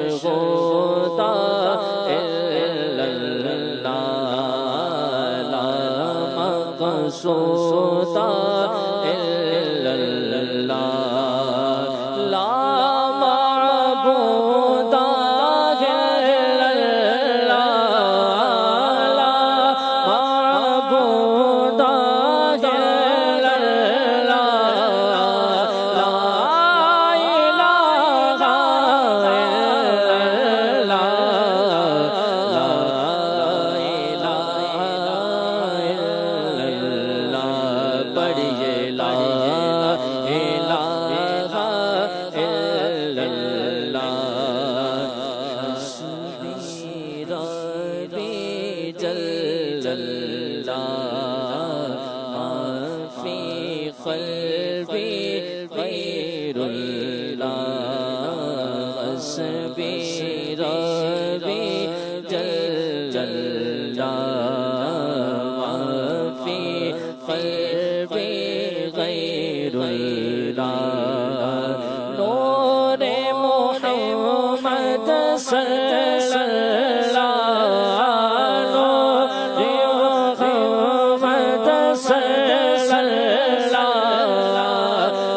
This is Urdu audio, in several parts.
مشغولا إلا الله لا مقصودا إلا الله لا معبودا إلا الله لا معبودا إلا الله لا إله إلا الله لا إله إلا الله پڑھیے لا إله إلا الله حسبي ربي جل الله ما في قلبي غير الله حسبي ربي جل الله ما في قلبي غير الله نور محمد صلى الله نور محمد صلى الله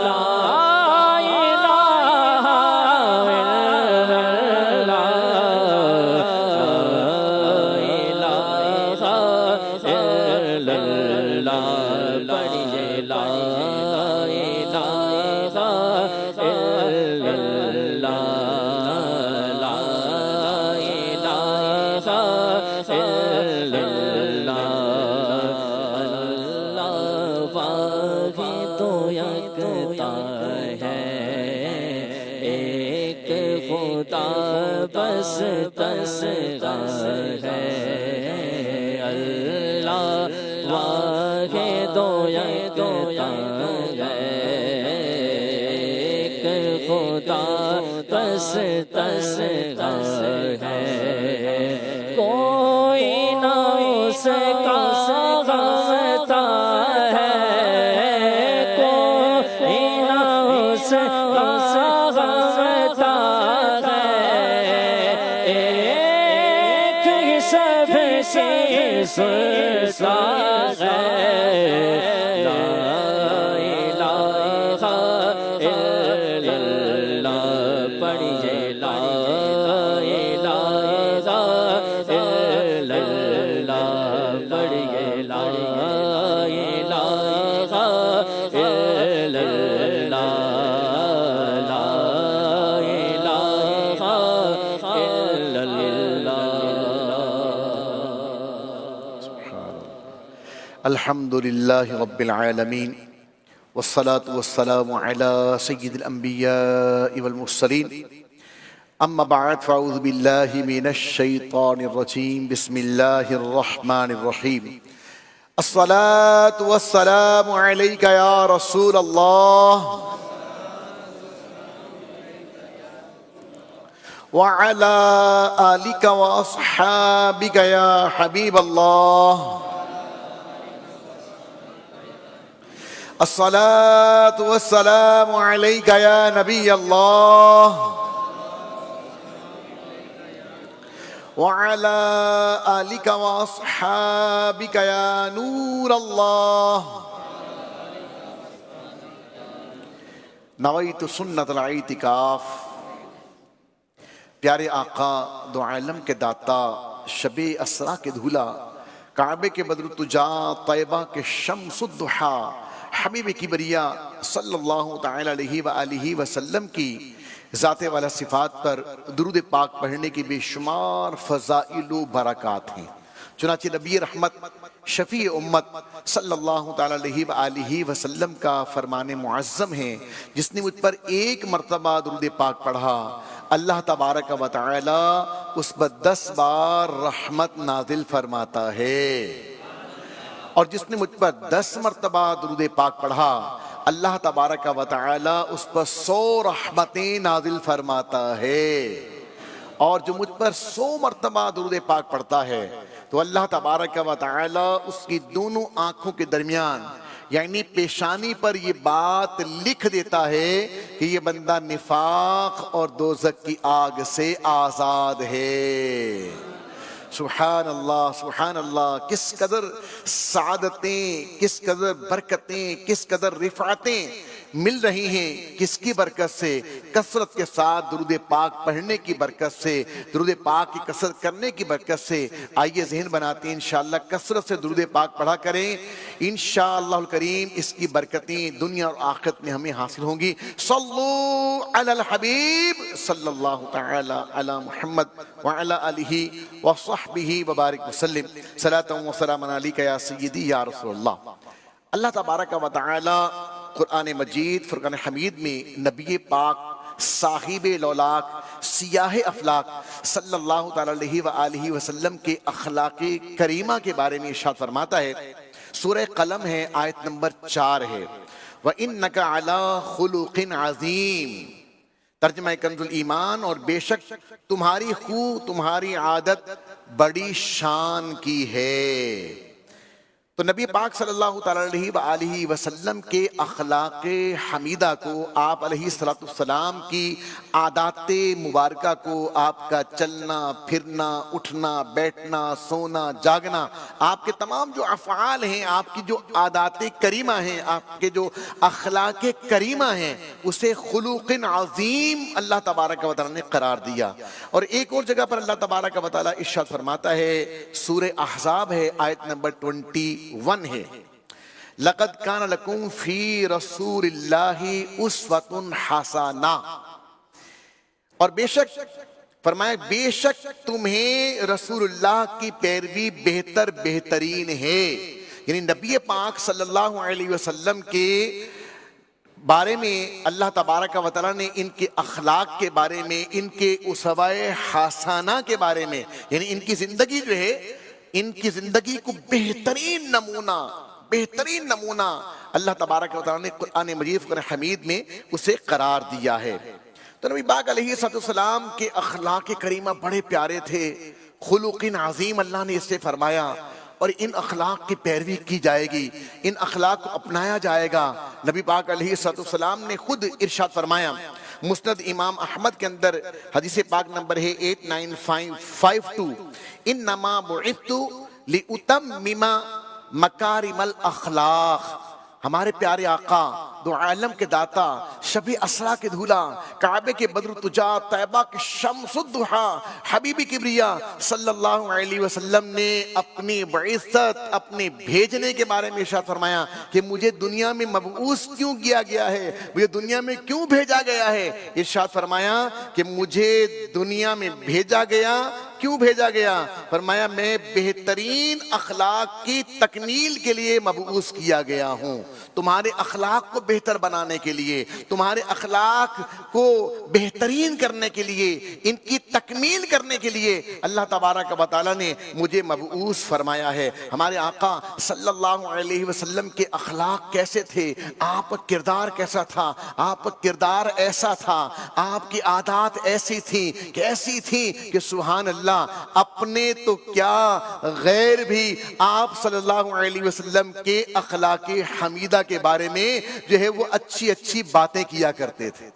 لا إله إلا الله لا إله إلا الله پڑھیے لا إله إلا الله لا إله إلا الله اللہ واحد و یکتا ہے ایک خدا بس ہے اللہ واحد و یکتا ہے ایک خدا بس ہے کوئی نہ اس کا سغتا ہے کوئی نہ اس کا سغتا ہے ایک ہی سب سے سلسلہ ہے لا إله إلا الله پڑھیے لا إله إلا الله پڑھیے لا إله إلا الله لا إله إلا الله الحمد لله رب العالمين والصلاة والسلام على سيد الأنبياء والمرسلين أما بعد فأعوذ بالله من الشيطان الرجيم بسم الله الرحمن الرحيم الصلاة والسلام عليك يا رسول الله وعلى آلك وأصحابك يا حبيب الله الصلاة والسلام عليك يا نبي الله وعلى آلك وأصحابك يا نور الله نويت سنة الاعتکاف پیارے آقا دو عالم کے داتا شب اسرا کے دھولا کعبے کے بدر التجا طیبہ کے شمس الضحا حبیب کبریا صلی اللہ تعالی علیہ وآلہ وسلم کی ذات والا صفات پر درود پاک پڑھنے کی بے شمار فضائل و برکات ہیں چنانچہ نبی رحمت شفیع امت صلی اللہ تعالی علیہ وآلہ وسلم کا فرمان معظم ہے جس نے مجھ پر ایک مرتبہ درود پاک پڑھا اللہ تبارک و تعالی اس پر 10 بار رحمت نازل فرماتا ہے اور جس نے مجھ پر 10 مرتبہ درود پاک پڑھا اللہ تبارک و تعالی اس پر 100 رحمتیں نازل فرماتا ہے اور جو مجھ پر 100 مرتبہ درود پاک پڑھتا ہے تو اللہ تبارک و تعالی اس کی دونوں آنکھوں کے درمیان یعنی پیشانی پر یہ بات لکھ دیتا ہے کہ یہ بندہ نفاق اور دوزخ کی آگ سے آزاد ہے۔ سبحان اللہ سبحان اللہ، کس قدر سعادتیں، کس قدر برکتیں، کس قدر رفعتیں مل رہی ہیں، کس کی برکت سے؟ کثرت کے ساتھ درود پاک پڑھنے کی برکت سے، درود پاک کی کثرت کرنے کی برکت سے۔ آئیے ذہن بناتے ہیں انشاءاللہ کثرت سے درود پاک پڑھا کریں، انشاءاللہ الکریم اس کی برکتیں دنیا اور آخرت میں ہمیں حاصل ہوں گی۔ صلو علی الحبیب صلی اللہ تعالی علی محمد وعلی آلہ وصحبہ وبارک وسلم، صلاۃ و سلام علیک یا سیدی یا رسول اللہ۔ اللہ تبارک و تعالی قرآن مجید فرقان حمید میں نبی پاک صاحب لولاک سیاہ افلاک صلی اللہ تعالی علیہ وآلہ وسلم کے اخلاق کریمہ کے بارے میں ارشاد فرماتا ہے۔ سورہ قلم ہے، آیت نمبر 4 ہے، وَإِنَّكَ عَلَىٰ خُلُقٍ عَظِيمٍ، ترجمہ کنز الایمان، اور بے شک تمہاری خو تمہاری عادت بڑی شان کی ہے۔ تو نبی پاک صلی اللہ تعالیٰ علیہ وآلہ وسلم کے اخلاق حمیدہ کو، آپ علیہ السلام کی عادات مبارکہ کو، آپ کا چلنا پھرنا اٹھنا بیٹھنا سونا جاگنا، آپ کے تمام جو افعال ہیں، آپ کی جو عادات کریمہ ہیں، آپ کے جو اخلاق کریمہ ہیں، اسے خلوق عظیم اللہ تبارک و تعالیٰ نے قرار دیا۔ اور ایک اور جگہ پر اللہ تبارک و تعالیٰ ارشاد فرماتا ہے، سورہ احزاب ہے، آیت نمبر 21 ہے، لَقَدْ كَانَ لَكُمْ فِي رَسُولِ اللَّهِ أُسْوَةٌ حَسَنَةٌ، اور بے شک فرمایا بے شک تمہیں رسول اللہ کی پیروی بہتر بہترین ہے۔ یعنی نبی پاک صلی اللہ علیہ وسلم کے بارے میں اللہ تبارک و تعالیٰ نے ان کے اخلاق کے بارے میں، ان کے اسوہ حسنہ کے بارے میں، یعنی ان کی زندگی جو ہے، ان کی زندگی کو بہترین نمونہ اللہ تبارک و تعالیٰ نے قرآن مجید قرآن حمید میں اسے قرار دیا ہے۔ تو نبی پاک علیہ السلام کے اخلاق کریمہ بڑے پیارے تھے، خلق عظیم اللہ نے اس سے فرمایا، اور ان اخلاق کی پیروی کی جائے گی، ان اخلاق کو اپنایا جائے گا۔ نبی پاک علیہ السلام نے خود ارشاد فرمایا، مسند امام احمد کے اندر حدیث پاک نمبر ہے 8952، انما بعثت لأتمم مکارم الاخلاق، ہمارے پیارے آقا دو عالم کے داتا، شب اسرا کے دھولا، کعبے کے بدر تجا، طیبہ کے شمس الضحا، حبیب کبریا صلی اللہ علیہ وسلم نے اپنی بعثت، اپنے بھیجنے کے بارے میں ارشاد فرمایا کہ مجھے دنیا میں مبعوث کیوں کیا گیا ہے، مجھے دنیا میں کیوں بھیجا گیا ہے؟ ارشاد فرمایا کہ مجھے دنیا میں بھیجا گیا، کیوں بھیجا گیا؟ فرمایا میں بہترین اخلاق کی تکمیل کے لیے مبعوث کیا گیا ہوں، تمہارے اخلاق کو بہتر بنانے کے لیے، تمہارے اخلاق کو بہترین کرنے کے لیے، ان کی تکمیل کرنے کے لیے اللہ تبارک و تعالیٰ نے مجھے مبعوث فرمایا ہے۔ ہمارے آقا صلی اللہ علیہ وسلم کے اخلاق کیسے تھے؟ آپ کا کردار کیسا تھا؟ آپ کا کردار ایسا تھا، آپ کی عادات ایسی تھیں کہ سبحان اللہ، اپنے تو کیا غیر بھی آپ صلی اللہ علیہ وسلم کے اخلاق حمیدہ کے بارے میں جو ہے وہ اچھی باتیں کیا کرتے تھے۔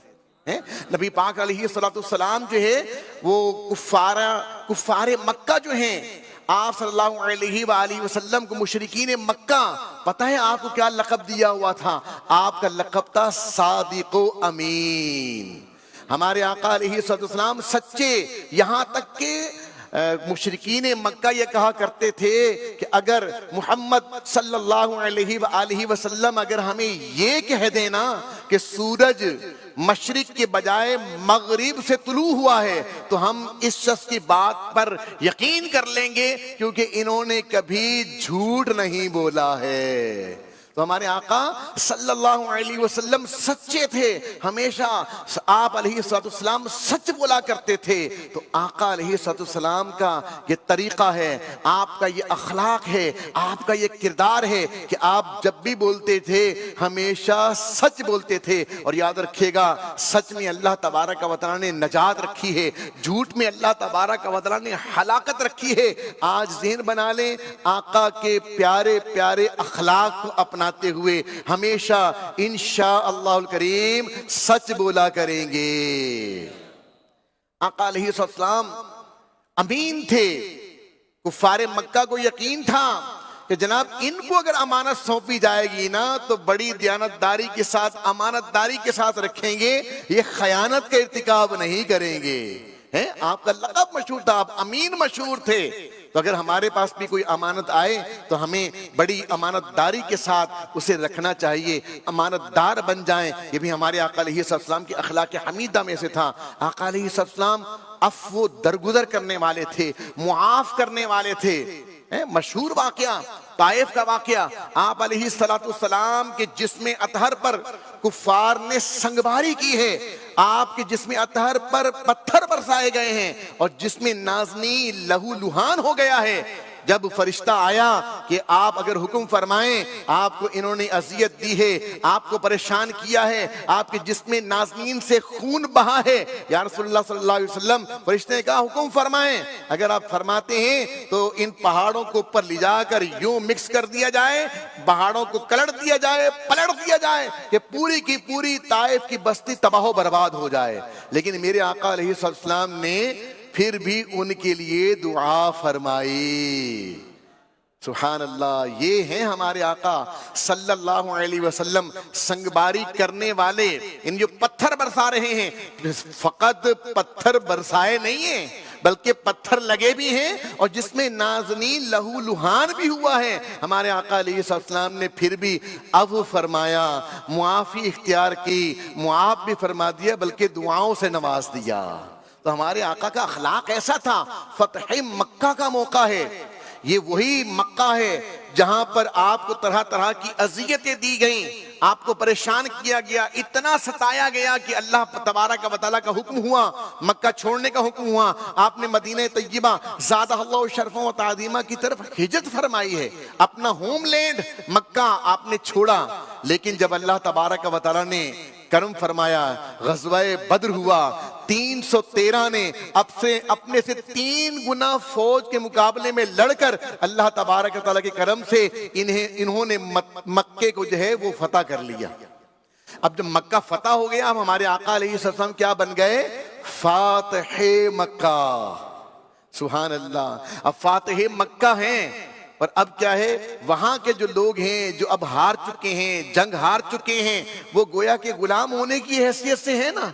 نبی پاک علیہ السلام جو ہے وہ کفار مکہ جو ہیں، آپ صلی اللہ علیہ وآلہ وسلم کو مشرکین مکہ، پتہ ہے آپ کو کیا لقب دیا ہوا تھا؟ آپ کا لقب تھا صادق و امین۔ ہمارے آقا علیہ السلام سچے، یہاں تک کہ مشرکین مکہ یہ کہا کرتے تھے کہ اگر محمد صلی اللہ علیہ وآلہ وسلم اگر ہمیں یہ کہہ دینا کہ سورج مشرق کے بجائے مغرب سے طلوع ہوا ہے تو ہم اس شخص کی بات پر یقین کر لیں گے، کیونکہ انہوں نے کبھی جھوٹ نہیں بولا ہے۔ تو ہمارے آقا صلی اللہ علیہ وسلم سچے تھے، ہمیشہ آپ علیہ السلام سچ بولا کرتے تھے۔ تو آقا علیہ السلام کا یہ طریقہ ہے، آپ کا یہ اخلاق ہے، آپ کا یہ کردار ہے کہ آپ جب بھی بولتے تھے ہمیشہ سچ بولتے تھے۔ اور یاد رکھیے گا، سچ میں اللہ تبارک و تعالیٰ نے نجات رکھی ہے، جھوٹ میں اللہ تبارک و تعالیٰ نے ہلاکت رکھی ہے۔ آج ذہن بنا لیں، آقا کے پیارے پیارے اخلاق کو اپنا فرماتے ہوئے ہمیشہ انشاءاللہ الکریم سچ بولا کریں گے۔ آقا علیہ السلام امین تھے، کفار مکہ کو یقین تھا کہ جناب ان کو اگر امانت سونپی جائے گی نا تو بڑی دیانتداری کے ساتھ، امانت داری کے ساتھ رکھیں گے، یہ خیانت کا ارتکاب نہیں کریں گے۔ آپ کا لقب مشہور تھا، آپ امین مشہور تھے، تو اگر ہمارے پاس بھی کوئی امانت آئے تو ہمیں بڑی امانت داری کے ساتھ اسے رکھنا چاہیے، امانت دار بن جائیں۔ یہ بھی ہمارے آقا علیہ السلام کی اخلاق حمیدہ میں سے تھا۔ آقا علیہ السلام عفو درگزر کرنے والے تھے، معاف کرنے والے تھے۔ مشہور واقعہ، طائف کا واقعہ، آپ علیہ السلام کے جسم اطہر پر کفار نے سنگباری کی ہے، آپ کے جسم اطہر پر پتھر برسائے گئے ہیں اور جسم نازنی لہو لہان ہو گیا ہے۔ جب فرشتہ آیا کہ آپ اگر حکم فرمائیں، آپ کو انہوں نے اذیت دی ہے، آپ کو پریشان کیا ہے، آپ کے جسم نازنین سے خون بہا ہے، یا رسول اللہ صلی اللہ علیہ وسلم، فرشتے نے کہا حکم فرمائیں، اگر آپ فرماتے ہیں تو ان پہاڑوں کو اوپر لے جا کر یوں مکس کر دیا جائے، پہاڑوں کو کلٹ دیا جائے، پلٹ دیا جائے کہ پوری کی پوری طائف کی بستی تباہ و برباد ہو جائے۔ لیکن میرے آقا علیہ السلام نے پھر بھی ان کے لیے دعا فرمائی۔ سبحان اللہ، یہ ہیں ہمارے آقا صلی اللہ علیہ وسلم، سنگباری کرنے والے۔ ان جو پتھر برسا رہے ہیں، فقط پتھر برسائے نہیں ہیں بلکہ پتھر لگے بھی ہیں اور جس میں نازنین لہو لہان بھی ہوا ہے۔ ہمارے آقا علیہ السلام نے پھر بھی عفو فرمایا، معافی اختیار کی، معاف بھی فرما دیا بلکہ دعاؤں سے نواز دیا۔ تو ہمارے آقا کا اخلاق ایسا تھا۔ فتح مکہ کا موقع ہے، یہ وہی مکہ ہے جہاں پر آپ کو طرح طرح کی اذیتیں دی گئیں، آپ کو پریشان کیا گیا، اتنا ستایا گیا کہ اللہ تبارک و تعالیٰ کا حکم ہوا، مکہ چھوڑنے کا حکم ہوا۔ آپ نے مدینہ طیبہ زادہ اللہ شرفا و تعظیمہ کی طرف ہجرت فرمائی ہے، اپنا ہوم لینڈ مکہ آپ نے چھوڑا۔ لیکن جب اللہ تبارک و تعالیٰ نے کرم فرمایا، غزوہ بدر ہوا، 313 نے اپنے سے 3 گنا فوج کے مقابلے میں لڑ کر اللہ تبارک و تعالیٰ کے کرم سے انہوں نے مکے کو جو ہے وہ فتح کر لیا۔ اب جب مکہ فتح ہو گیا، اب ہمارے آقا علیہ السلام کیا بن گئے؟ فاتح مکہ۔ سبحان اللہ، اب فاتح مکہ ہیں۔ اور اب کیا ہے، وہاں کے جو لوگ ہیں جو اب ہار چکے ہیں، جنگ ہار چکے ہیں، وہ گویا کہ غلام ہونے کی حیثیت سے ہیں نا،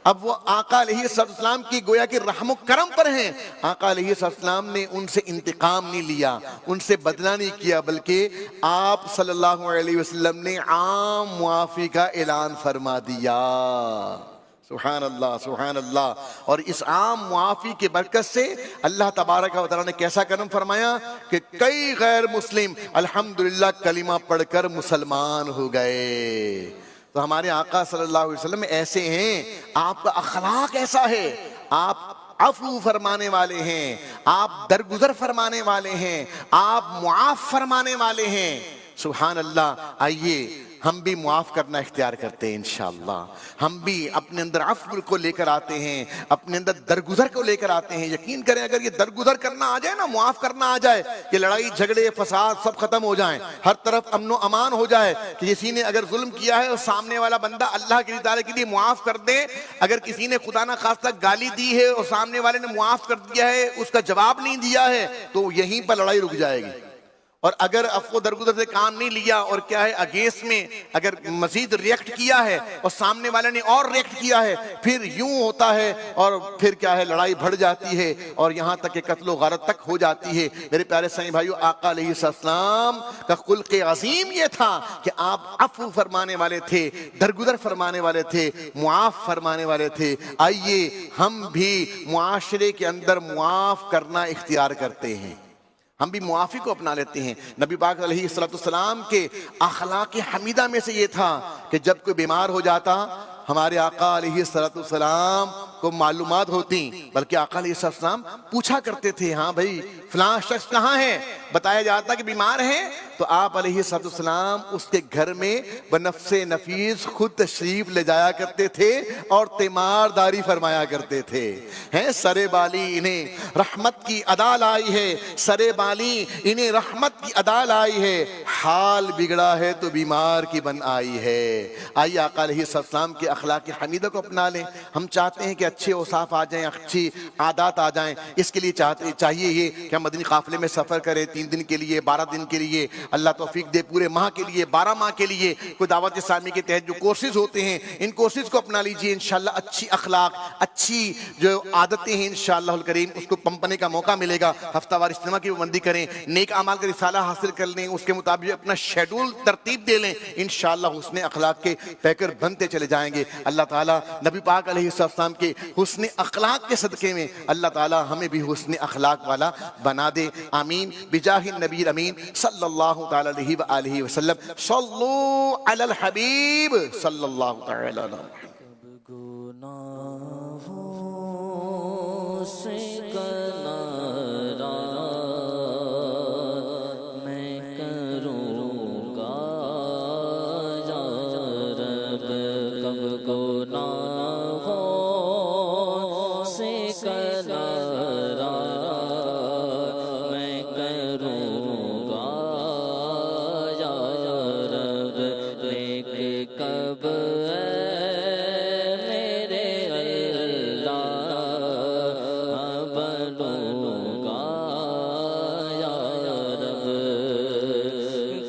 اب وہ آقا علیہ السلام کی گویا کہ رحم و کرم پر ہیں۔ آقا علیہ السلام نے ان سے انتقام نہیں لیا، ان سے بدلہ نہیں کیا، بلکہ آپ صلی اللہ علیہ وسلم نے عام معافی کا اعلان فرما دیا۔ سبحان اللہ، سبحان اللہ۔ اور اس عام معافی کے برکت سے اللہ تبارک و تعالیٰ نے کیسا کرم فرمایا کہ کئی غیر مسلم الحمدللہ کلمہ پڑھ کر مسلمان ہو گئے۔ تو ہمارے آقا صلی اللہ علیہ وسلم ایسے ہیں، آپ کا اخلاق ایسا ہے، آپ عفو فرمانے والے ہیں، آپ درگزر فرمانے والے ہیں، آپ معاف فرمانے والے ہیں۔ سبحان اللہ۔ آئیے ہم بھی معاف کرنا اختیار کرتے ہیں انشاءاللہ، ہم بھی اپنے اندر عفو کو لے کر آتے ہیں، اپنے اندر درگزر کو لے کر آتے ہیں۔ یقین کریں اگر یہ درگزر کرنا آ جائے نا، معاف کرنا آ جائے، کہ لڑائی جھگڑے فساد سب ختم ہو جائیں، ہر طرف امن و امان ہو جائے، کہ کسی نے اگر ظلم کیا ہے اور سامنے والا بندہ اللہ کے تعالیٰ کے لیے معاف کر دے، اگر کسی نے خدا نہ خواستہ گالی دی ہے اور سامنے والے نے معاف کر دیا ہے، اس کا جواب نہیں دیا ہے، تو یہیں پر لڑائی رک جائے گی۔ اور اگر عفو درگزر سے کام نہیں لیا اور کیا ہے اگینسٹ میں اگر مزید ریئیکٹ کیا ہے اور سامنے والے نے اور ریئیکٹ کیا ہے، پھر یوں ہوتا ہے اور پھر کیا ہے لڑائی بڑھ جاتی ہے اور یہاں تک کہ قتل و غارت تک ہو جاتی ہے۔ میرے پیارے سائیں بھائیو، آقا علیہ السلام کا خلق عظیم یہ تھا کہ آپ عفو فرمانے والے تھے، درگزر فرمانے والے تھے، معاف فرمانے والے تھے۔ آئیے ہم بھی معاشرے کے اندر معاف کرنا اختیار کرتے ہیں، ہم بھی معافی کو اپنا لیتے ہیں۔ نبی پاک علیہ السلام کے اخلاق حمیدہ میں سے یہ تھا کہ جب کوئی بیمار ہو جاتا، ہمارے آقا علیہ السلام کو معلومات ہوتی، بلکہ آقا علیہ السلام پوچھا کرتے تھے، ہاں بھائی فلاں شخص کہاں ہے؟ بتایا جاتا کہ بیمار ہے، تو آپ علیہ السلام اس کے گھر میں بنفس نفیس خود تشریف لے جایا کرتے تھے اور تیمارداری فرمایا کرتے تھے۔ سرے بالی انہیں رحمت کی ادا لائی ہے، سرے بالی انہیں رحمت کی ادا لائی ہے، حال بگڑا ہے تو بیمار کی بن آئی ہے۔ آئیے آقا علیہ السلام کے اخلاق حمیدہ کو اپنا لیں۔ ہم چاہتے ہیں کہ اچھے اوصاف آ جائیں، اچھی عادات آ جائیں، اس کے لیے چاہیے یہ کہ ہم مدنی قافلے میں سفر کریں 3 دن کے لیے، 12 دن کے لیے، اللہ توفیق دے پورے ماہ کے لیے، 12 ماہ کے لیے، کوئی دعوت اسلامی کے تحت جو کورسز ہوتے ہیں ان کورسز کو اپنا لیجئے۔ انشاءاللہ اچھی اخلاق، اچھی جو عادتیں ہیں انشاءاللہ الکریم اس کو پمپنے کا موقع ملے گا۔ ہفتہ وار اجتماع کی پابندی کریں، نیک اعمال کا رسالہ حاصل کر لیں، اس کے مطابق اپنا شیڈول ترتیب دے لیں، انشاءاللہ حسن اخلاق کے پیکر بنتے چلے جائیں گے۔ اللہ تعالیٰ نبی پاک علیہ السلام کے حسن اخلاق کے صدقے میں اللہ تعالیٰ ہمیں بھی حسن اخلاق والا بنا دے، آمین بجاہ النبی الامین صلی اللہ تعالیٰ علیہ وآلہ وسلم۔ صلو علی الحبیب صلی اللہ تعالیٰ علیہ وسلم۔ گناہوں سے کنارہ میں کروں گا یا رب، کب گناہوں سے کنارہ میں کروں گا یا رب، نیک کب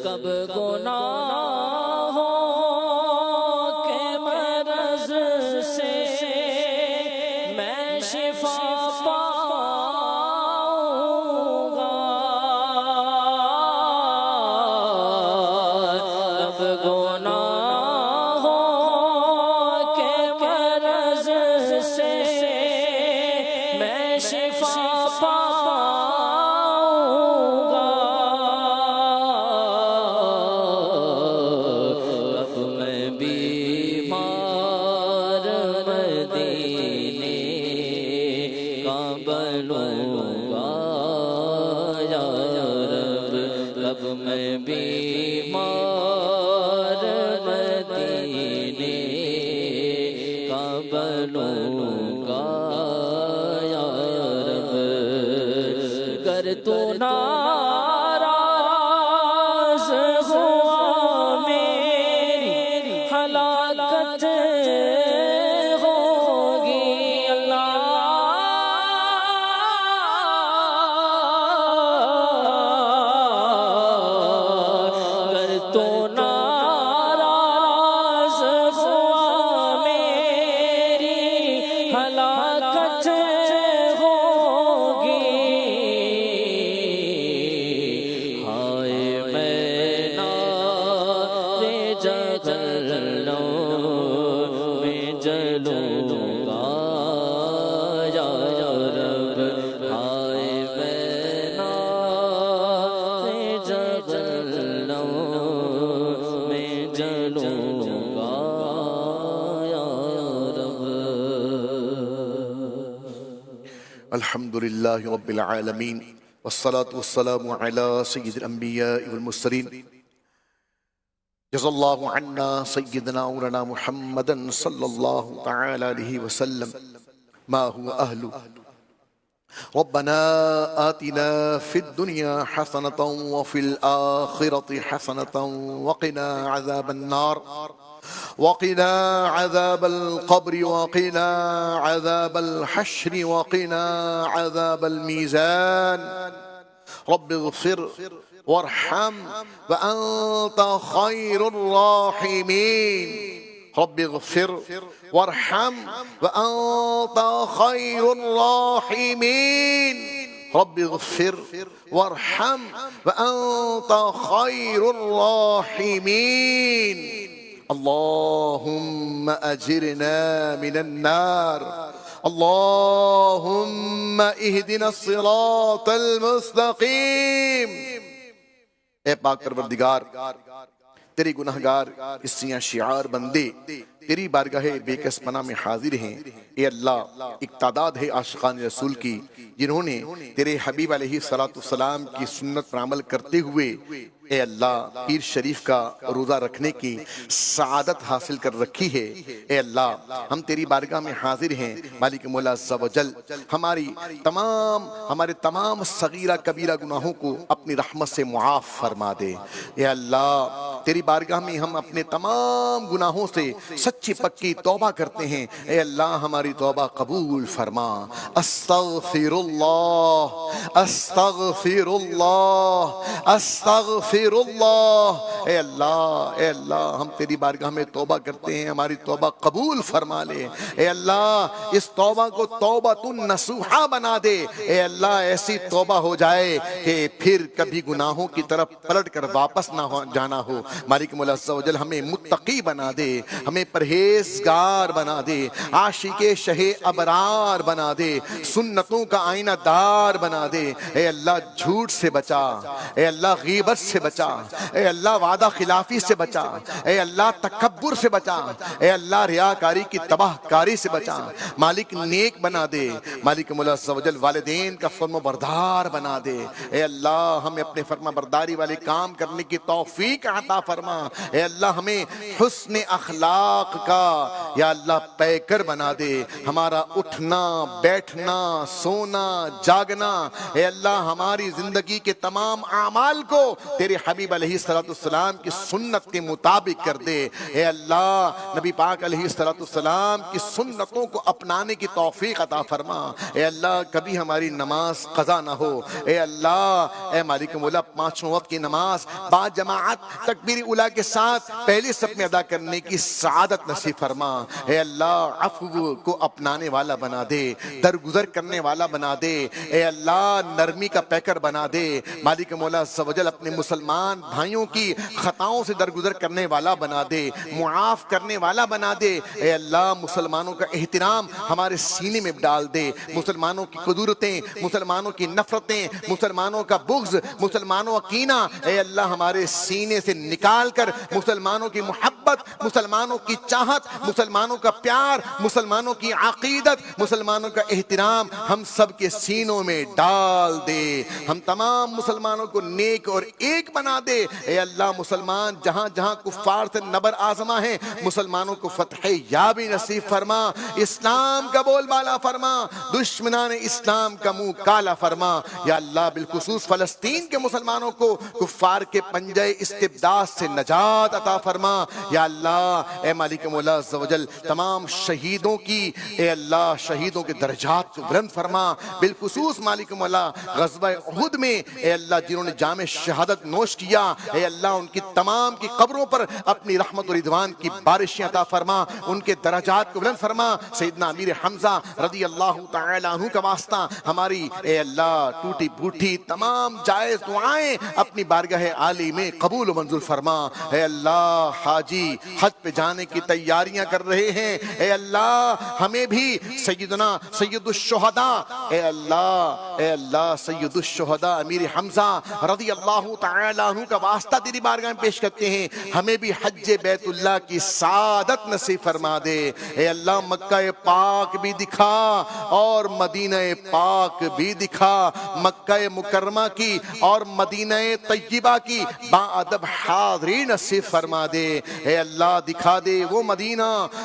کب گناہوں کے مرض سے میں شفا پاؤں گا، کب گناہوں کے مرض سے میں شفا پاؤں گا، کب میں بیمار مدینے کا بنوں گا یا رب، گر تو ناراض ہوا میری ہلاکت ہوگی، اللہ تو ناراض ہوا میری ہلاکت ہوگی، ہائے میں نار جہنم میں جلوں گا یا رب، ہائے میں نار جہنم جلوں گا یا رب۔ الحمدللہ رب العالمین والصلاة والسلام على سید الانبیاء والمرسلین، جزا اللہ عنا سیدنا مولانا محمدا صلی اللہ تعالی علیہ وسلم ما هو اہل۔ ربنا آتنا في الدنيا حسنة وفي الآخرة حسنة وقنا عذاب النار وقنا عذاب القبر وقنا عذاب الحشر وقنا عذاب الميزان، رب اغفر وارحم وأنت خير الراحمين، رب اغفر وارحم وأنت خير الراحمين، رب اغفر وارحم وأنت خير الراحمين، اللهم أجرنا من النار، اللهم اهدنا الصراط المستقيم۔ اے پاک پروردگار، تیری گناہگار اسیاں شعار بندے تیری بارگاہ بے کس پناہ میں حاضر ہیں۔ اے اللہ، ایک تعداد ہے عاشقان رسول کی جنہوں نے تیرے حبیب علیہ السلام کی سنت پر عمل کرتے ہوئے اے اللہ پیر شریف کا روزہ رکھنے کی سعادت حاصل کر رکھی ہے، اے اللہ ہم تیری بارگاہ میں حاضر ہیں، مالک مولا عز و جل ہمارے تمام صغیرہ کبیرہ گناہوں کو اپنی رحمت سے معاف فرما دے۔ اے اللہ تیری بارگاہ میں ہم اپنے تمام گناہوں سے سچی پکی توبہ کرتے ہیں، اے اللہ ہماری توبہ قبول فرما۔ استغفر اللہ استغفر اللہ استغفر اللہ، اے اللہ ہم تیری بارگاہ میں توبہ کرتے ہیں، ہماری توبہ قبول فرما لے۔ اے اللہ اس توبہ کو توبۃ نصوحہ بنا دے، اے اللہ ایسی توبہ ہو جائے کہ پھر کبھی گناہوں کی طرف پلٹ کر واپس نہ جانا ہو۔ مالک مولا عز و جل ہمیں متقی بنا دے، ہمیں پرہیزگار بنا دے، عاشق شہ ابرار بنا دے، سنتوں کا آئینہ دار بنا دے۔ اے اللہ جھوٹ سے بچا، اے اللہ غیبت سے بچا، اے اللہ وعدہ خلافی سے بچا، اے اللہ تکبر سے بچا، اے اللہ ریاکاری کی تباہ کاری سے بچا۔ مالک نیک بنا دے، مالک مولا عز و جل والدین کا فرما بردار بنا دے۔ اے اللہ ہمیں اپنے فرما برداری والے کام کرنے کی توفیق عطا فرما۔ اے اللہ ہمیں حسن اخلاق کا یا اللہ پیکر بنا دے، ہمارا اٹھنا بیٹھنا سونا جاگنا، اے اللہ ہماری زندگی کے تمام اعمال کو تیرے حبیب علیہ السلام کی سنت کے مطابق کر دے۔ اے اللہ نبی پاک علیہ السلام کی سنتوں کو اپنانے کی توفیق عطا فرما۔ اے اللہ کبھی ہماری نماز قضا نہ ہو، اے اللہ اے مالک مولا پانچوں وقت کی نماز با جماعت تکبیر اولیٰ کے ساتھ پہلی صف میں ادا کرنے کی سعادت نصیب فرما۔ اے اللہ عفو کو اپنانے والا بنا دے، درگزر کرنے والا بنا دے، اے اللہ نرمی کا پیکر بنا دے۔ مالک مولا عز و جل اپنے مسلمان بھائیوں کی خطاؤں سے درگزر کرنے والا بنا دے، معاف کرنے والا بنا دے۔ اے اللہ مسلمانوں کا احترام ہمارے سینے میں ڈال دے، مسلمانوں کی قدرتیں، مسلمانوں کی نفرتیں، مسلمانوں کا بغض، مسلمانوں کا کینہ اے اللہ ہمارے سینے سے نکال کر مسلمانوں کی محبت، مسلمانوں کی چاہت، مسلمانوں کا پیار، مسلمانوں کی عقیدت، مسلمانوں کا احترام ہم سب کے سینوں میں ڈال دے۔ ہم تمام مسلمانوں کو نیک اور ایک بنا دے۔ اے اللہ مسلمان جہاں جہاں کفار سے نبر آزما ہیں، مسلمانوں کو فتح یابی نصیب فرما، اسلام کا بول بالا فرما، دشمنان اسلام کا منہ کالا فرما۔ یا اللہ بالخصوص فلسطین کے مسلمانوں کو کفار کے پنجے استبداد سے نجات عطا فرما۔ یا اللہ اے مالک مولا عز و جل تمام شہیدوں کی اے اللہ شہیدوں کے درجات کو بلند فرما، بالخصوص مالک مولا غزوہ احد میں اے اللہ جنہوں نے جام شہادت نوش کیا، اے اللہ ان کی تمام کی قبروں پر اپنی رحمت و رضوان کی بارشیں عطا فرما، ان کے درجات کو بلند فرما۔ سیدنا امیر حمزہ رضی اللہ تعالی عنہ کا واسطہ ہماری اے اللہ ٹوٹی پھوٹی تمام جائز دعائیں اپنی بارگاہ عالی میں قبول و منظور فرما۔ اے اللہ حاجی حج پہ جانے کی تیاریاں کر رہے ہیں، اے اللہ ہمیں بھی سیدنا سید الشہداء اے اللہ سید الشہداء امیر حمزہ رضی اللہ تعالی عنہ کا واسطہ تیری بارگاہ میں پیش کرتے ہیں، ہمیں بھی حج بیت اللہ کی سعادت نصیب فرما دے۔ اے اللہ مکہ پاک بھی دکھا اور مدینہ پاک بھی دکھا، مکہ مکرمہ کی اور مدینہ طیبہ کی با ادب حاضری نصیب فرما دے۔ اے اللہ دکھا دے وہ مدینہ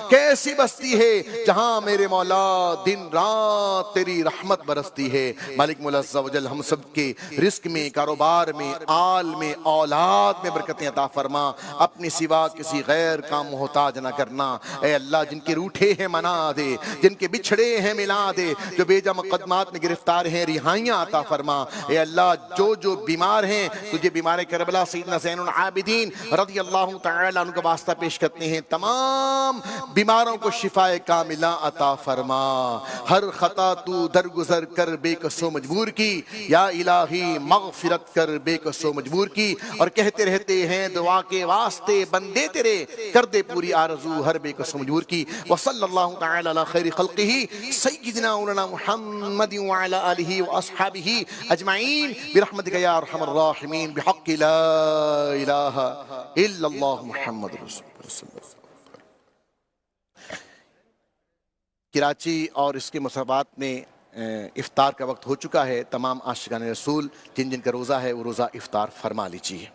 کیسی بستی ہے جہاں میرے مولا دن رات تیری رحمت برستی ہے۔ مالک مولا عز و جل ہم سب کے رزق میں، کاروبار میں، آل میں، اولاد میں برکتیں عطا فرما، اپنی سوا کسی غیر کا محتاج نہ کرنا۔ اے اللہ جن کے روٹھے ہیں منا دے، جن کے بچھڑے ہیں ملا دے، جو بیجا مقدمات میں گرفتار ہیں رہائیاں عطا فرما۔ اے اللہ جو بیمار ہیں تجھے بیمار کربلا سیدنا زین العابدین رضی اللہ تعالی عنہ کا واسطہ پیش کرتے ہیں، تمام بیماروں کو شفا کاملہ عطا فرما۔ ہر خطا تو درگزر کر بے کسو مجبور کی، یا الہی مغفرت کر بے کسو مجبور کی، اور کہتے رہتے ہیں دعا کے واسطے بندے تیرے کر دے پوری آرزو ہر بے کسو مجبور کی۔ وصلی اللہ تعالی علی خیر خلقہ سیدنا مولانا محمد وعلی آلہ واصحابہ اجمعین برحمتک یا ارحم الراحمین بحق لا الہ الا اللہ محمد رسول اللہ صلی اللہ علیہ وسلم۔ کراچی اور اس کے مسابقات میں افطار کا وقت ہو چکا ہے، تمام عاشقان رسول جن جن کا روزہ ہے وہ روزہ افطار فرما لیجیے۔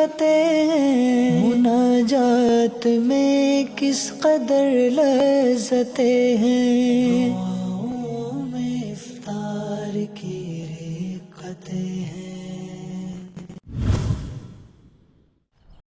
فتح ہیں، مناجات میں کس قدر لذتیں ہیں،